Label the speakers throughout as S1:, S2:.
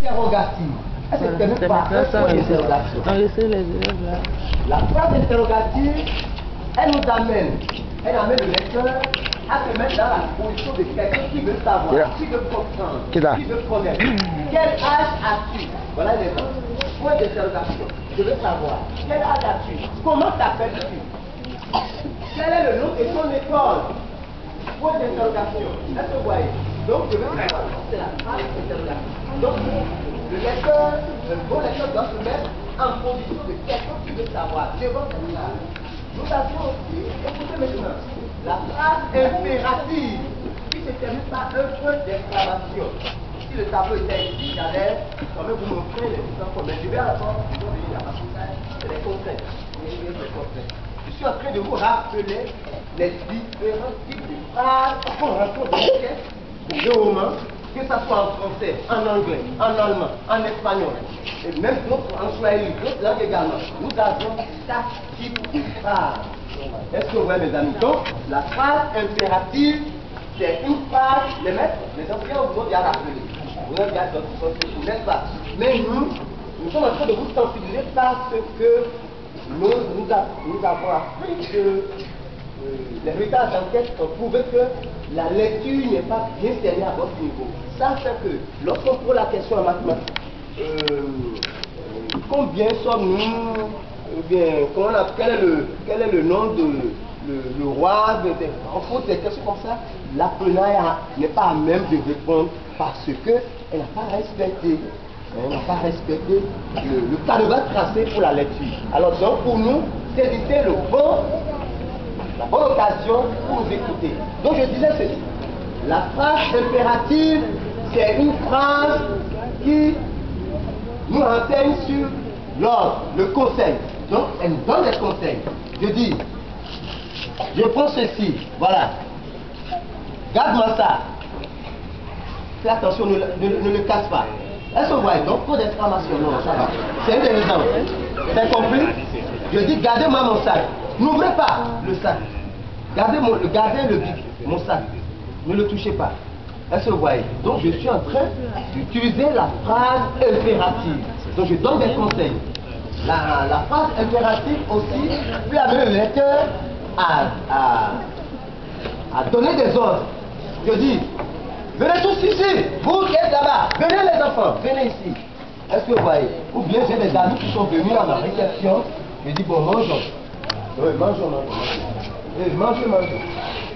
S1: interrogative. Elle ne termine pas un point d'interrogation. La phrase interrogative, elle nous amène, elle amène le lecteur à se mettre dans la position de quelqu'un qui veut savoir, qui veut comprendre, qui veut connaître. Quel âge as-tu? Voilà l'exemple. Point d'interrogation. Je veux savoir. Quel âge as-tu? Comment t'appelles-tu? Quel est le nom de ton école? Point d'interrogation. Est-ce que vous voyez? Donc je veux savoir. C'est la phrase d'interrogation. Donc le lecteur, le bon lecteur doit se mettre en position de quelqu'un qui veut savoir. Devant quelqu'un. Nous avons aussi, écoutez maintenant, la phrase impérative qui se termine par un point d'exclamation. Si le tableau était ici, j'allais quand même vous montrer les différents points. Mais je vais encore vous donner la partie, c'est les contraintes. Je suis en train de vous rappeler les différents types de phrases qu'on rencontre dans les textes de romans, que ce soit en français, en anglais, en allemand, en espagnol, et même d'autres en swahili, d'autres langues également. Nous avons chaque type de phrase. Est-ce que vous voyez, mes amis? Donc, la phrase impérative, c'est une phrase, les maîtres, les enseignants vous ont déjà rappelé. Vous avez déjà dit, n'est-ce pas? Mais nous sommes en train de vous sensibiliser parce que nous avons appris que les résultats d'enquête ont prouvé que la lecture n'est pas bien cernée à votre niveau. Ça fait que lorsqu'on pose la question en mathématiques, combien sommes-nous, quel est le nom de le roi, on pose des questions comme ça, l'apprenant n'est pas à même de répondre parce qu'elle n'a pas respecté. Elle n'a pas respecté le canevas tracé pour la lecture. Alors donc pour nous, saisissez la bonne occasion pour nous écouter. Donc je disais ceci. La phrase impérative, c'est une phrase qui nous renseigne sur l'ordre, le conseil. Donc elle nous donne des conseils. Je dis, je prends ceci, voilà. Garde-moi ça. Fais attention, ne le casse pas. Est-ce que vous voyez? Donc, pour d'exclamation, non, ça va. C'est un des exemples. C'est compris? Je dis, gardez-moi mon sac. N'ouvrez pas le sac. Gardez le bic, mon sac. Ne le touchez pas. Est-ce que vous voyez? Donc, je suis en train d'utiliser la phrase impérative. Donc, je donne des conseils. La phrase impérative aussi peut amener le lecteur à donner des ordres. Je dis, venez tous ici, vous qui êtes là-bas, venez les enfants, venez ici. Est-ce que vous voyez? Ou bien j'ai des amis qui sont venus à ma réception, je dis bon, mangeons. Oui, mangeons. Mangez.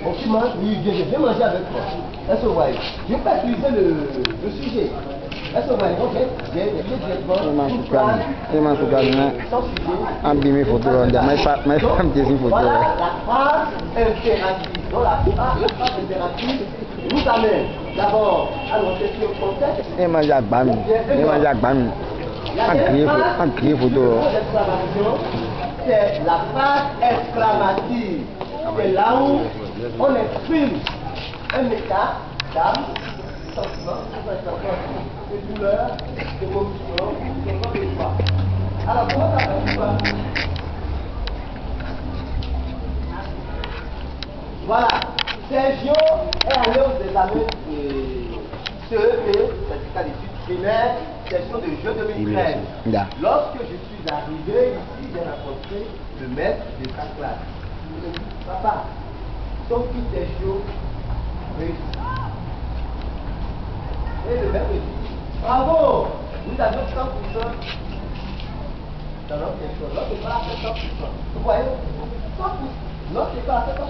S1: Bon, qui mange? Oui, viens manger avec moi. Est-ce que vous voyez? Je peux utiliser le sujet. Est-ce que vous voyez? Donc j'ai directement une phrase voilà la phrase impérative. Donc la phrase impérative nous amène d'abord à notre question contexte. C'est la phrase exclamative. C'est là où on exprime un état d'âme, de sentiment, de douleur, d'émotion, de joie. Alors comment ça fait quoi? Voilà, Sergio est allé aux examens de CEP, certificat d'études primaires, session de jeu 2013. Lorsque je suis arrivé ici, j'ai rencontré le maître de sa classe. Il me dit, papa, ton fils Sergio réussit. Et le maître me dit, bravo, nous avions 100% dans notre question. L'autre école a fait 100%. Vous voyez, 100%. L'autre école a fait 100%.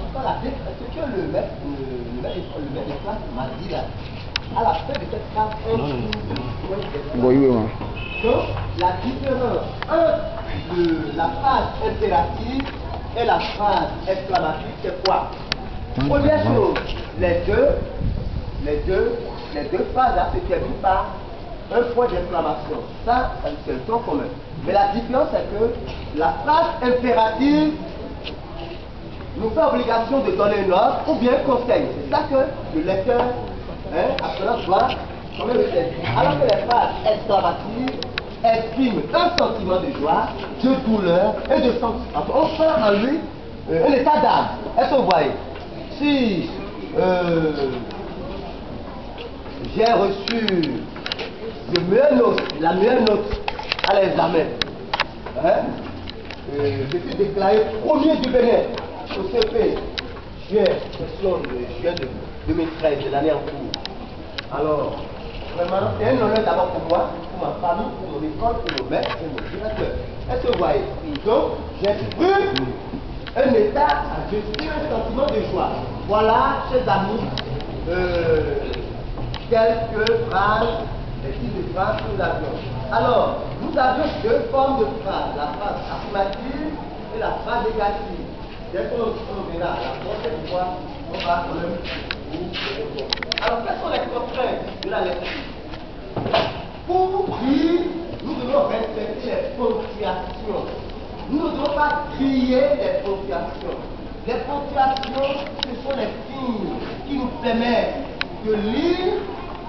S1: Ce que le maître de classe m'a dit là, à la fin de cette phrase, donc, la différence entre la phrase impérative et la phrase exclamative, c'est quoi? Première chose, les deux phrases là se terminent par un point d'exclamation. Ça, c'est le ton commun. Mais la différence, c'est que la phrase impérative nous fait obligation de donner un ordre ou bien un conseil. C'est ça que le lecteur, apprenant, doit quand même saisir. Alors que les phrases exclamatives expriment un sentiment de joie, de douleur et de sentiment. On sent en lui un état d'âme. Est-ce que vous voyez? Si j'ai reçu la meilleure note à l'examen. Hein? Je suis déclaré premier du Bénin au CP, juin de 2013, de l'année en cours. Alors, vraiment, c'est un honneur d'abord pour moi, pour ma famille, pour mon école, pour mon maître, pour mon directeur. Est-ce que vous voyez? Donc, j'exprime un état, j'exprime un sentiment de joie. Voilà, chers amis, quelques phrases, les types de phrases que nous avions. Alors, nous avions deux formes de phrases, la phrase affirmative et la phrase négative. Dès qu'on verra la prochaine fois, on va quand même vous répondre. Alors, quelles sont les contraintes de la lecture? Pour dire, nous devons respecter les ponctuations. Nous ne devons pas crier les ponctuations. Les ponctuations, ce sont les signes qui nous permettent de lire,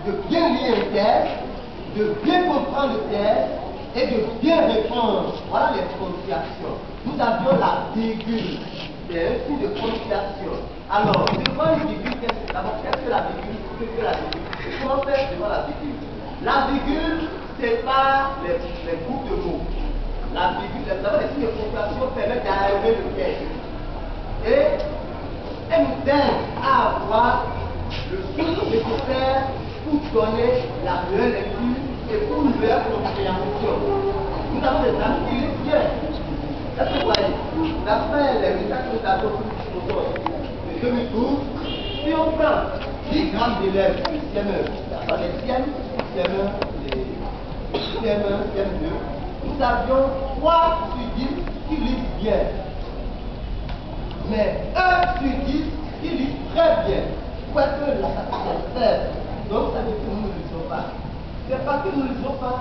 S1: de bien lire le texte, de bien comprendre le texte et de bien répondre. Voilà les ponctuations. Nous avions la virgule. C'est un signe de ponctuation. Alors, devant une virgule, d'abord, qu'est-ce que la virgule? Qu'est-ce que la virgule? Comment faire devant la virgule? La virgule, c'est pas les groupes de mots. La virgule, d'abord, les signes de ponctuation permettent d'arriver le texte. Et elle nous aide à avoir le souffle nécessaire pour donner la meilleure lecture et pour une meilleure compréhension. Nous avons des amis qui lisent bien. Est-ce que vous voyez? D'après les résultats que nous avons de 2012, si on prend 10 grammes d'élèves du CM1, dans les CM1, CM1, CM2, nous avions 3 sur 10 qui lisent bien. Mais 1 sur 10 qui lisent très bien. Où est-ce que la capacité est faible? Donc ça veut dire que nous ne lisons pas. C'est parce que nous ne lisons pas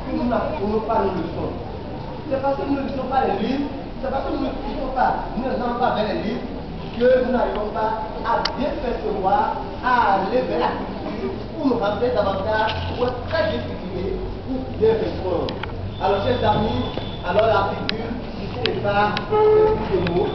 S1: que nous n'apprenons pas nos leçons. C'est parce que nous ne lisons pas les livres, c'est parce que nous ne lisons pas, nous n'allons pas vers les livres, que nous n'arrivons pas à bien percevoir, à aller vers la culture, pour nous rentrer davantage, pour être très bien cultivés, pour bien répondre. Alors chers amis, alors la figure, ce n'est pas un bout de mots.